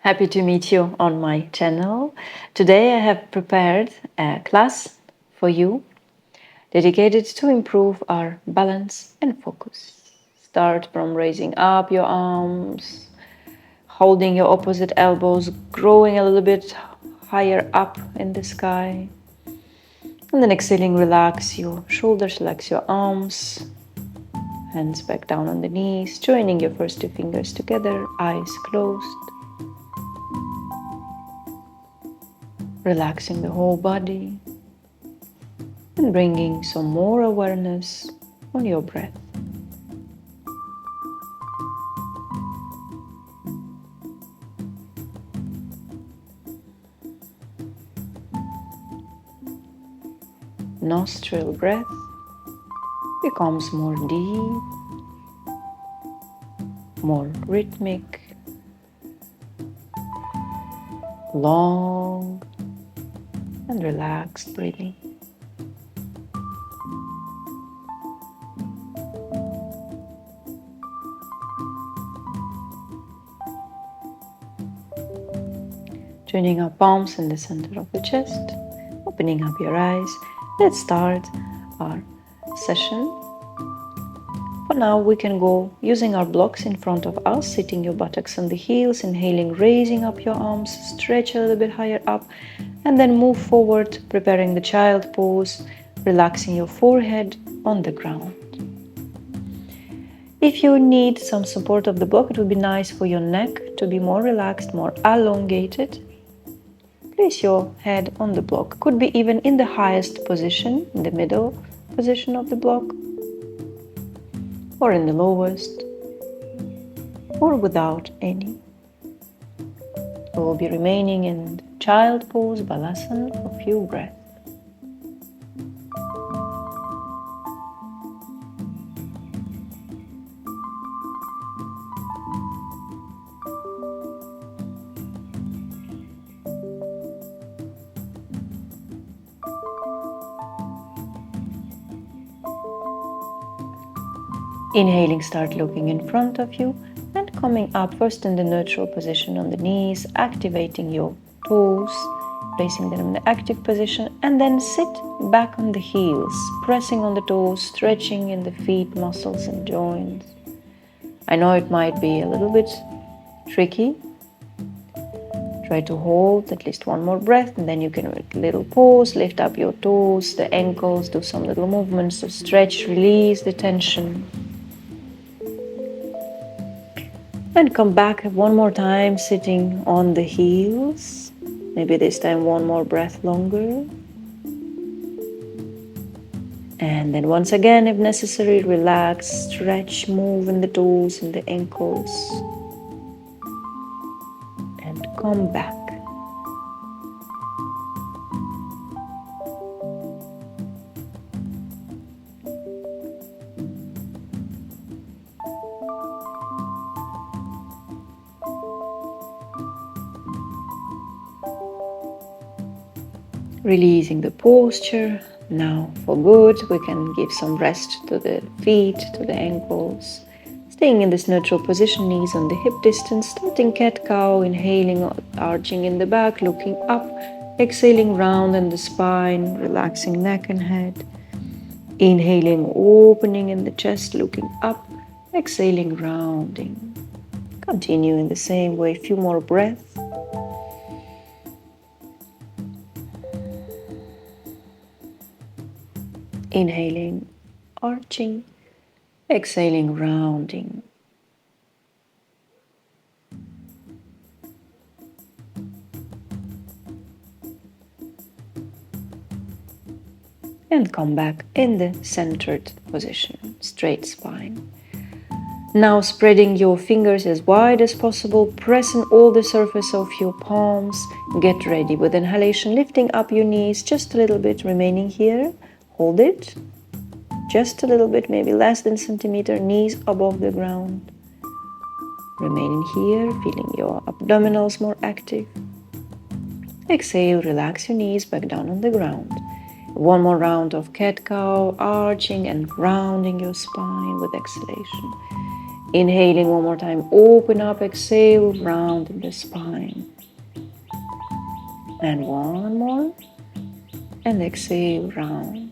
Happy to meet you on my channel. Today I have prepared a class for you dedicated to improve our balance and focus. Start from raising up your arms, holding your opposite elbows, growing a little bit higher up in the sky. And then exhaling, relax your shoulders, relax your arms, hands back down on the knees, joining your first two fingers together, eyes closed. Relaxing the whole body and bringing some more awareness on your breath. Nostril breath becomes more deep, more rhythmic, long and relaxed breathing. Joining our palms in the center of the chest, opening up your eyes. Let's start our session. For now, we can go using our blocks in front of us, sitting your buttocks on the heels, inhaling, raising up your arms, stretch a little bit higher up, and then move forward, preparing the child pose, relaxing your forehead on the ground. If you need some support of the block, it would be nice for your neck to be more relaxed, more elongated. Place your head on the block. Could be even in the highest position, in the middle position of the block, or in the lowest, or without any. We will be remaining in child pose, balasana, for a few breaths. Inhaling, start looking in front of you and coming up first in the neutral position on the knees, activating your toes, placing them in the active position, and then sit back on the heels, pressing on the toes, stretching in the feet, muscles and joints. I know it might be a little bit tricky. Try to hold at least one more breath, and then you can make a little pause, lift up your toes, the ankles, do some little movements to stretch, release the tension. And come back one more time, sitting on the heels. Maybe this time one more breath longer. And then once again, if necessary, relax, stretch, move in the toes and the ankles. And come back. Releasing the posture. Now for good, we can give some rest to the feet, to the ankles. Staying in this neutral position, knees on the hip distance, starting cat-cow, inhaling, arching in the back, looking up, exhaling round in the spine, relaxing neck and head. Inhaling, opening in the chest, looking up, exhaling, rounding. Continue in the same way, a few more breaths. Inhaling, arching, exhaling, rounding. And come back in the centered position, straight spine. Now spreading your fingers as wide as possible, pressing all the surface of your palms. Get ready with inhalation, lifting up your knees just a little bit, remaining here. Hold it, just a little bit, maybe less than a centimeter, knees above the ground. Remaining here, feeling your abdominals more active. Exhale, relax your knees back down on the ground. One more round of cat-cow, arching and rounding your spine with exhalation. Inhaling one more time, open up, exhale, round in the spine. And one more, and exhale, round.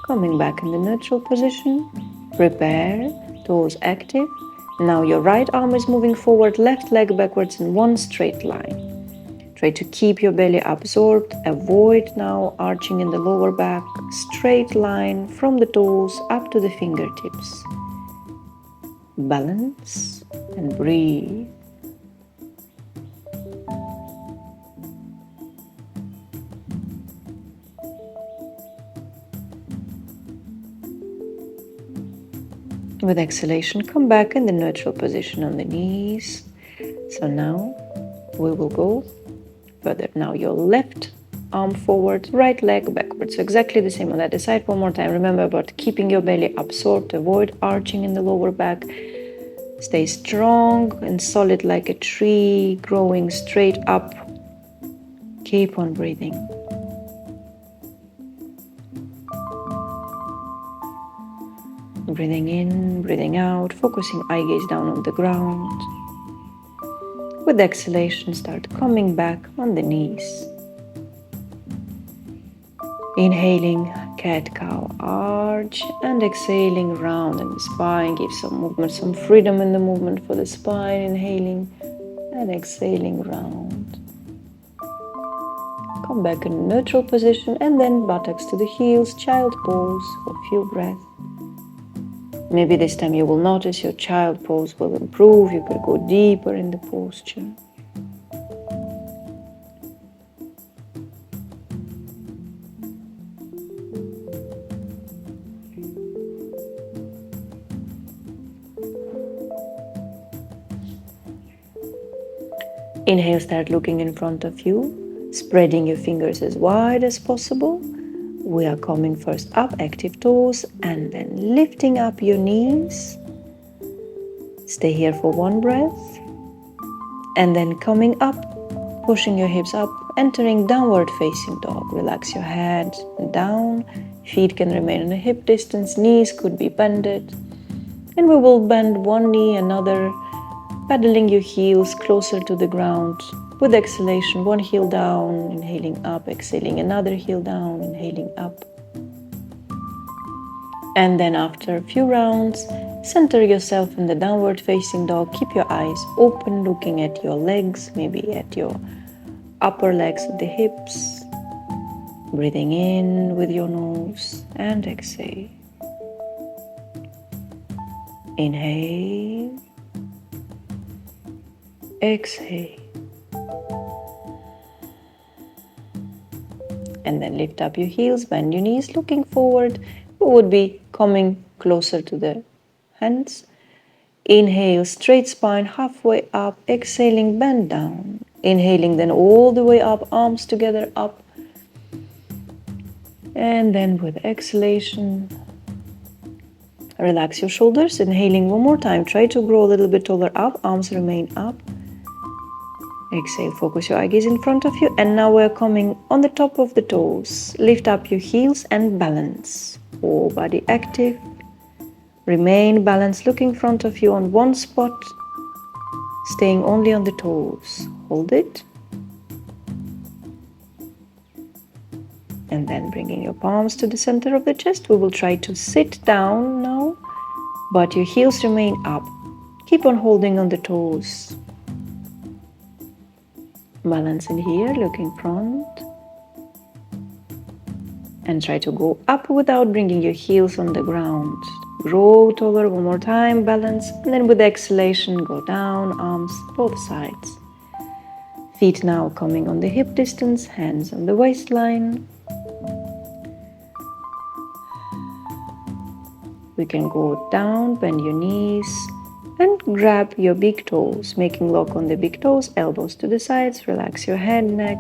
Coming back in the neutral position, prepare, toes active. Now your right arm is moving forward, left leg backwards in one straight line. Try to keep your belly absorbed, avoid now arching in the lower back, straight line from the toes up to the fingertips. Balance and breathe. With exhalation, come back in the neutral position on the knees. So now we will go further. Now your left arm forward, right leg backwards. So exactly the same on the other side. One more time. Remember about keeping your belly absorbed. Avoid arching in the lower back. Stay strong and solid like a tree, growing straight up. Keep on breathing. Breathing in, breathing out, focusing eye gaze down on the ground. With exhalation, start coming back on the knees. Inhaling, cat-cow arch, and exhaling, round in the spine. Give some movement, some freedom in the movement for the spine. Inhaling and exhaling, round. Come back in neutral position and then buttocks to the heels, child pose for a few breaths. Maybe this time you will notice your child pose will improve. You could go deeper in the posture. Inhale, start looking in front of you, spreading your fingers as wide as possible. We are coming first up, active toes, and then lifting up your knees. Stay here for one breath. And then coming up, pushing your hips up, entering downward facing dog. Relax your head down. Feet can remain in a hip distance. Knees could be bended. And we will bend one knee, another, pedaling your heels closer to the ground. With exhalation, one heel down, inhaling up, exhaling another heel down, inhaling up. And then after a few rounds, center yourself in the downward facing dog. Keep your eyes open, looking at your legs, maybe at your upper legs at the hips. Breathing in with your nose and exhale. Inhale. Exhale. And then lift up your heels, bend your knees, looking forward. We would be coming closer to the hands. Inhale, straight spine, halfway up. Exhaling, bend down. Inhaling, then all the way up, arms together, up. And then with exhalation, relax your shoulders. Inhaling one more time. Try to grow a little bit taller up. Arms remain up. Exhale, focus your eye gaze in front of you. And now we're coming on the top of the toes. Lift up your heels and balance. Whole body active. Remain balanced, looking in front of you on one spot. Staying only on the toes. Hold it. And then bringing your palms to the center of the chest. We will try to sit down now, but your heels remain up. Keep on holding on the toes. Balance in here, looking front. And try to go up without bringing your heels on the ground. Grow taller one more time, balance. And then with exhalation, go down, arms both sides. Feet now coming on the hip distance, hands on the waistline. We can go down, bend your knees, and grab your big toes, making lock on the big toes, elbows to the sides, relax your head, neck.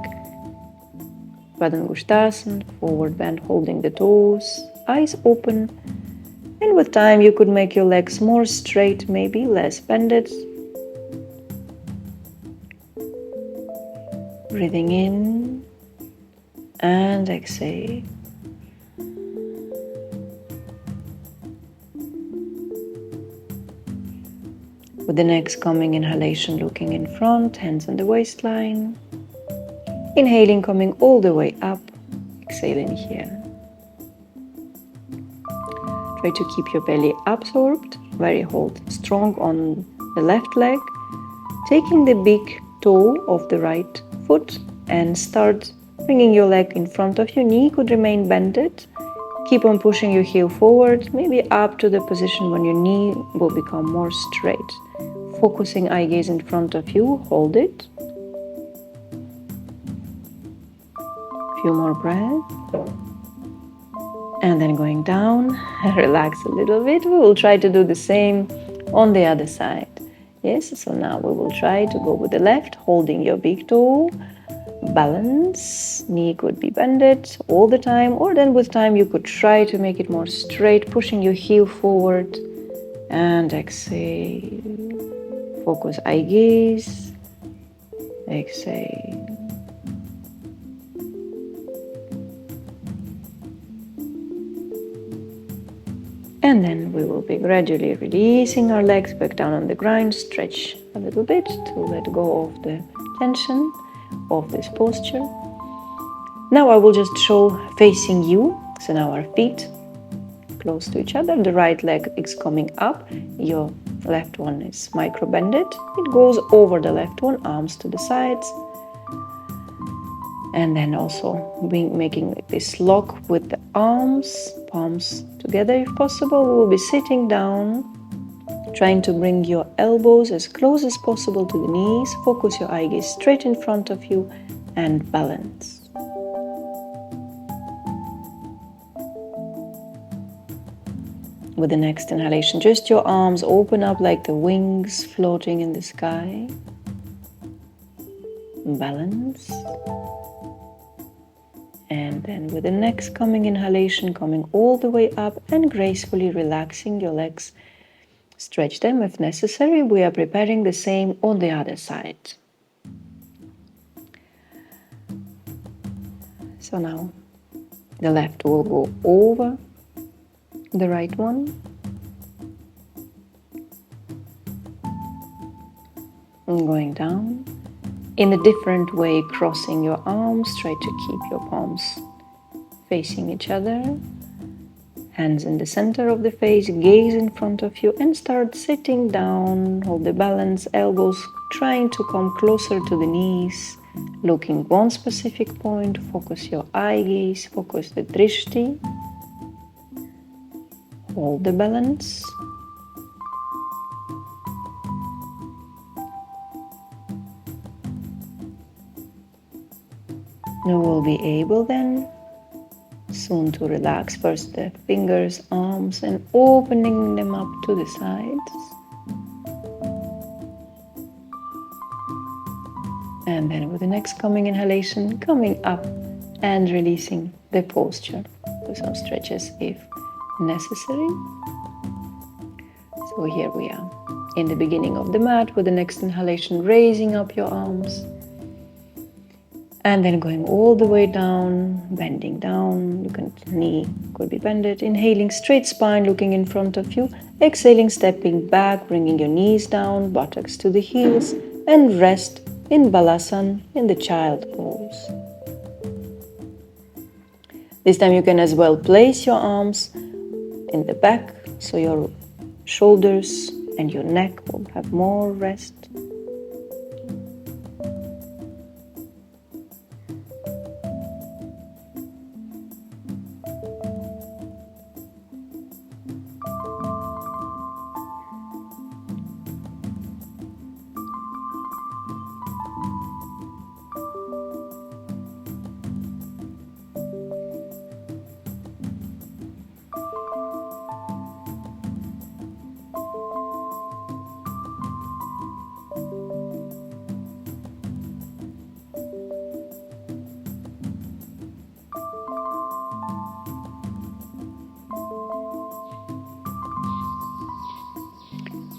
Padma Ustasana, forward bend, holding the toes, eyes open. And with time, you could make your legs more straight, maybe less bended. Breathing in and exhale. With the next coming inhalation, looking in front, hands on the waistline. Inhaling, coming all the way up. Exhaling here. Try to keep your belly absorbed. Very hold strong on the left leg. Taking the big toe of the right foot and start bringing your leg in front of your knee. Could remain bended. Keep on pushing your heel forward, maybe up to the position when your knee will become more straight. Focusing eye gaze in front of you, hold it. Few more breaths. And then going down, relax a little bit. We will try to do the same on the other side. Yes, so now we will try to go with the left, holding your big toe. Balance, knee could be bended all the time, or then with time you could try to make it more straight, pushing your heel forward. And exhale. Focus eye gaze. Exhale. And then we will be gradually releasing our legs back down on the ground. Stretch a little bit to let go of the tension of this posture. Now I will just show facing you. So now our feet close to each other. The right leg is coming up. Your left one is micro bended. It goes over the left one, arms to the sides. And then also making this lock with the arms, palms together if possible. We will be sitting down, trying to bring your elbows as close as possible to the knees. Focus your eye gaze straight in front of you and balance. With the next inhalation, just your arms open up like the wings floating in the sky. Balance. And then with the next coming inhalation, coming all the way up and gracefully relaxing your legs. Stretch them if necessary. We are preparing the same on the other side. So now the left will go over the right one. And going down. In a different way, crossing your arms. Try to keep your palms facing each other. Hands in the center of the face, gaze in front of you, and start sitting down. Hold the balance, elbows trying to come closer to the knees. Looking one specific point, focus your eye gaze, focus the drishti. Hold the balance. You will be able then soon to relax first the fingers, arms, and opening them up to the sides. And then with the next coming inhalation, coming up and releasing the posture. Do some stretches if necessary. So here we are in the beginning of the mat. With the next inhalation, raising up your arms. And then going all the way down, bending down. You can, knee could be bended. Inhaling, straight spine, looking in front of you. Exhaling, stepping back, bringing your knees down, buttocks to the heels, and rest in Balasana, in the child pose. This time you can as well place your arms in the back, so your shoulders and your neck will have more rest.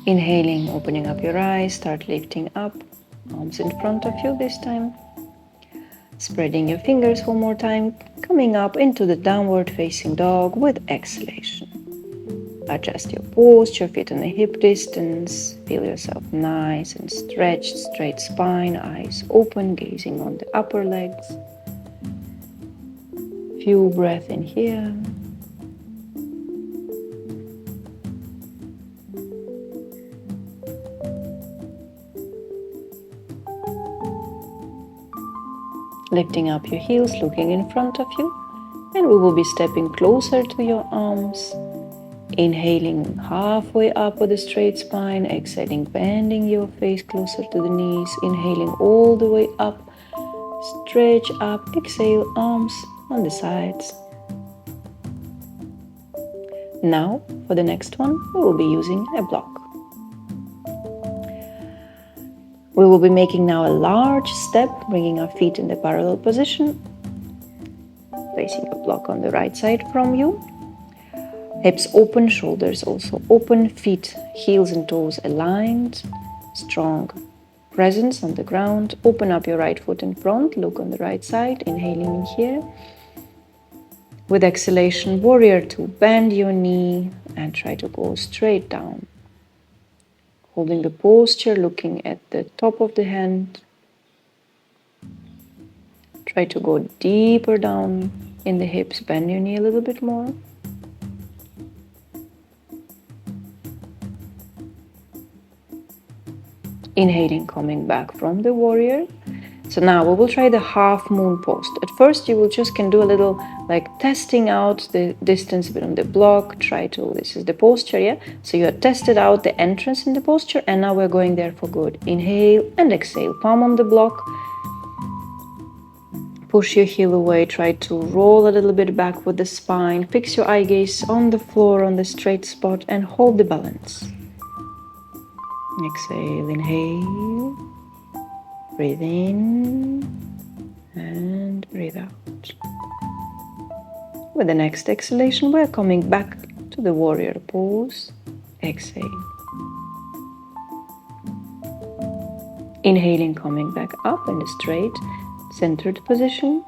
Inhaling, opening up your eyes, start lifting up, arms in front of you this time. Spreading your fingers one more time, coming up into the downward facing dog with exhalation. Adjust your posture, feet on the hip distance. Feel yourself nice and stretched, straight spine, eyes open, gazing on the upper legs. Few breaths in here. Lifting up your heels, looking in front of you. And we will be stepping closer to your arms. Inhaling halfway up with a straight spine. Exhaling, bending your face closer to the knees. Inhaling all the way up. Stretch up. Exhale, arms on the sides. Now, for the next one, we will be using a block. We will be making now a large step, bringing our feet in the parallel position. Placing a block on the right side from you. Hips open, shoulders also open, feet, heels and toes aligned. Strong presence on the ground. Open up your right foot in front, look on the right side, inhaling in here. With exhalation, warrior two, bend your knee and try to go straight down. Holding the posture, looking at the top of the hand. Try to go deeper down in the hips, bend your knee a little bit more. Inhaling, coming back from the warrior. So now we will try the half moon pose. At first you will just can do a little like testing out the distance between the block. Try to, this is the posture, yeah? So you have tested out the entrance in the posture and now we're going there for good. Inhale and exhale, palm on the block. Push your heel away, try to roll a little bit back with the spine. Fix your eye gaze on the floor, on the straight spot and hold the balance. Exhale, inhale. Breathe in and breathe out. With the next exhalation, we're coming back to the warrior pose. Exhale. Inhaling, coming back up in the straight, centered position.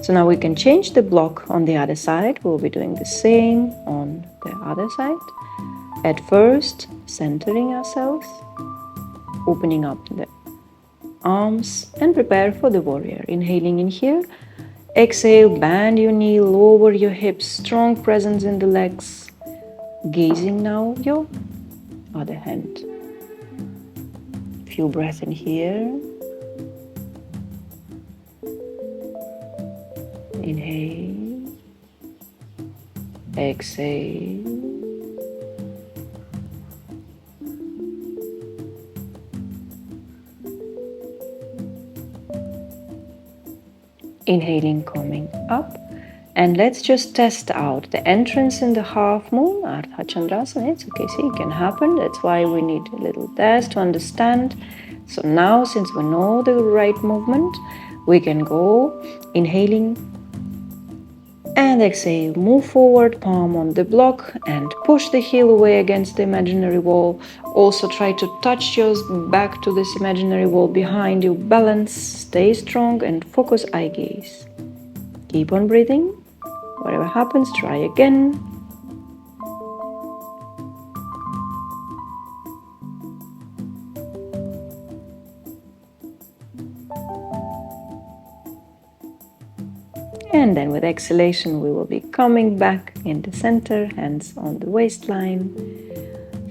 So now we can change the block on the other side. We'll be doing the same on the other side. At first, centering ourselves, opening up the arms and prepare for the warrior. Inhaling in here. Exhale, bend your knee, lower your hips, strong presence in the legs. Gazing now your other hand. Few breaths in here. Inhale. Exhale. Inhaling, coming up. And let's just test out the entrance in the half moon, Ardha Chandrasana. It's okay, see, it can happen. That's why we need a little test to understand. So now, since we know the right movement, we can go inhaling and exhale. Move forward, palm on the block and push the heel away against the imaginary wall. Also try to touch yours back to this imaginary wall behind you. Balance, stay strong and focus eye gaze. Keep on breathing. Whatever happens, try again. And then with exhalation, we will be coming back in the center, hands on the waistline,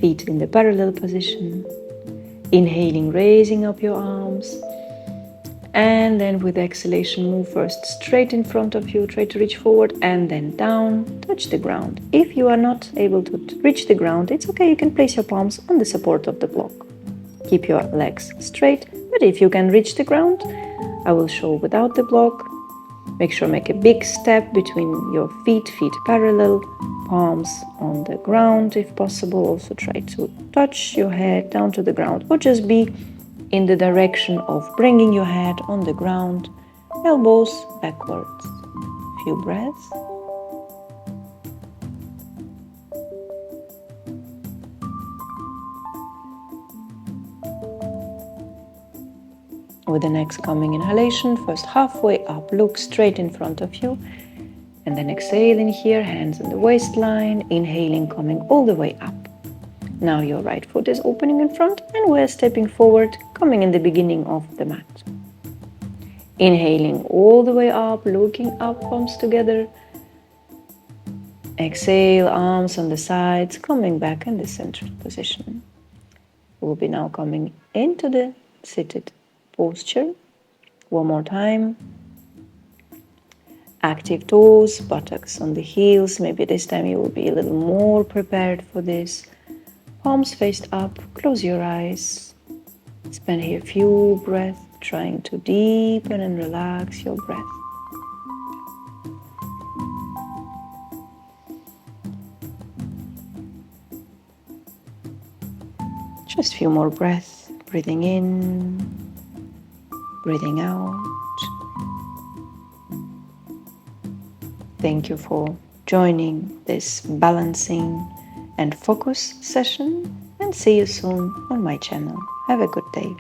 feet in the parallel position. Inhaling, raising up your arms. And then with exhalation, move first straight in front of you, try to reach forward and then down, touch the ground. If you are not able to reach the ground, it's okay, you can place your palms on the support of the block. Keep your legs straight, but if you can reach the ground, I will show without the block. Make sure make a big step between your feet parallel, palms on the ground if possible. Also try to touch your head down to the ground or just be in the direction of bringing your head on the ground, elbows backwards. Few breaths. With the next coming inhalation, first halfway up, look straight in front of you And then exhale in here, hands on the waistline, inhaling, coming all the way up. Now your right foot is opening in front and we're stepping forward, coming in the beginning of the mat. Inhaling all the way up, looking up, palms together. Exhale, arms on the sides, coming back in the centered position. We'll be now coming into the seated posture. One more time. Active toes, buttocks on the heels. Maybe this time you will be a little more prepared for this. Palms faced up, close your eyes. Spend here a few breaths trying to deepen and relax your breath. Just a few more breaths, breathing in, breathing out. Thank you for joining this balancing and focus session, and see you soon on my channel. Have a good day.